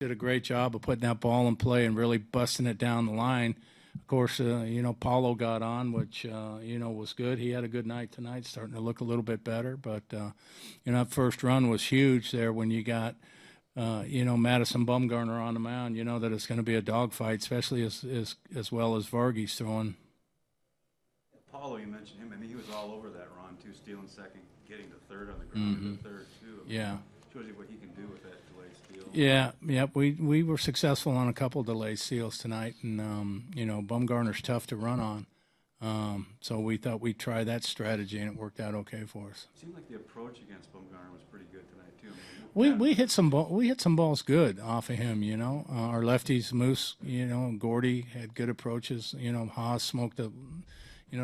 did a great job of putting that ball in play and really busting it down the line. Of course, Paulo got on, which, was good. He had a good night tonight, starting to look a little bit better. But, that first run was huge there when you got, Madison Bumgarner on the mound. You know that it's going to be a dogfight, especially as well as Vargas throwing. Paulo, you mentioned him. I mean, he was all over that run, too, stealing second, getting to third on the ground in the third, too. I mean, yeah. Shows you what he can do with that delayed steal. Yeah. We were successful on a couple delayed steals tonight, and, Bumgarner's tough to run on. So we thought we'd try that strategy, and it worked out okay for us. It seemed like the approach against Bumgarner was pretty good tonight, too. We hit some balls good off of him, Our lefties, Moose, Gordy had good approaches. Haas smoked the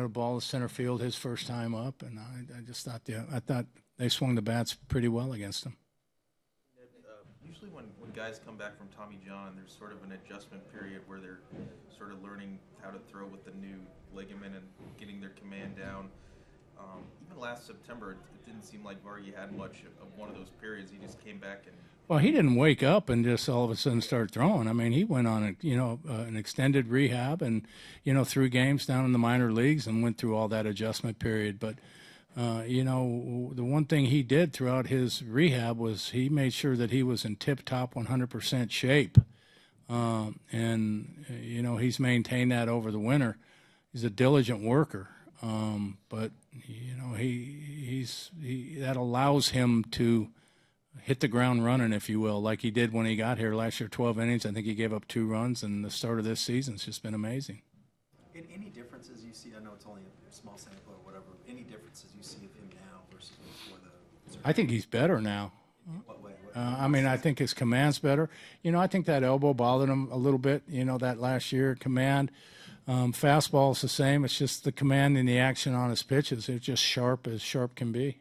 ball to center field his first time up, and I just thought they swung the bats pretty well against him. Usually when guys come back from Tommy John, there's sort of an adjustment period where they're sort of learning how to throw with the new ligament and getting their command down. Even last September, it didn't seem like Vargy had much of one of those periods. He just came back and. Well, he didn't wake up and just all of a sudden start throwing. I mean, he went on an extended rehab and threw games down in the minor leagues and went through all that adjustment period. But the one thing he did throughout his rehab was he made sure that he was in tip-top 100% shape, and he's maintained that over the winter. He's a diligent worker, but that allows him to hit the ground running, if you will, like he did when he got here last year. 12 innings, I think he gave up 2 runs, and the start of this season's just been amazing. Any differences you see? I know it's only a small sample or whatever. Any differences you see of him now versus before the surgery? I think he's better now. In what way? I think his command's better. I think that elbow bothered him a little bit, that last year. Command, fastball's the same. It's just the command and the action on his pitches. It's just sharp as sharp can be.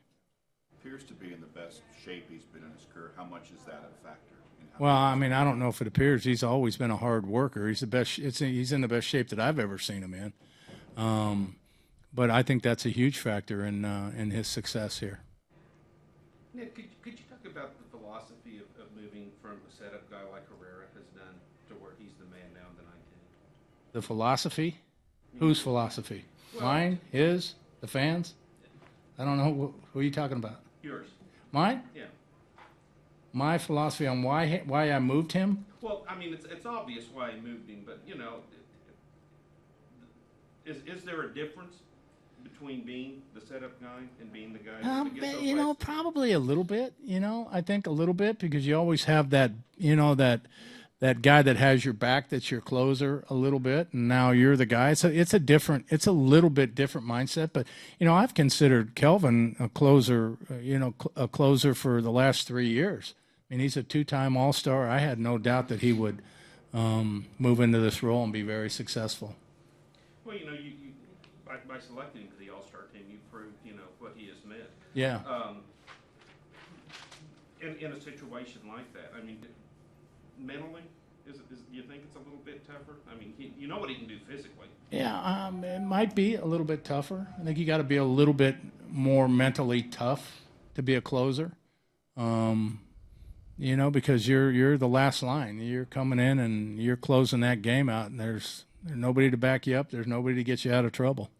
Appears to be in the best shape he's been in his career. How much is that a factor? Well, I don't know if it appears. He's always been a hard worker. He's the best. He's in the best shape that I've ever seen him in. But I think that's a huge factor in his success here. Ned, could you talk about the philosophy of moving from a setup guy like Herrera has done to where he's the man now in the 19th? The philosophy? Whose philosophy? Mine? His? The fans? I don't know. Who are you talking about? Yours. Mine? Yeah. My philosophy on why I moved him? Well, I mean, it's obvious why he moved him, but is there a difference between being the setup guy and being the guy that gets those plays? Probably a little bit. I think a little bit because you always have that that guy that has your back, that's your closer a little bit, and now you're the guy. So it's a little bit different mindset. But I've considered Kelvin a closer, a closer for the last 3 years. I mean, he's a 2-time All-Star. I had no doubt that he would move into this role and be very successful. Well, you by selecting him for the All-Star team, you proved what he has meant. Yeah. In a situation like that, I mean, mentally, do you think it's a little bit tougher? I mean, you know what he can do physically. Yeah, it might be a little bit tougher. I think you got to be a little bit more mentally tough to be a closer. Because you're the last line. You're coming in and you're closing that game out, and there's nobody to back you up. There's nobody to get you out of trouble.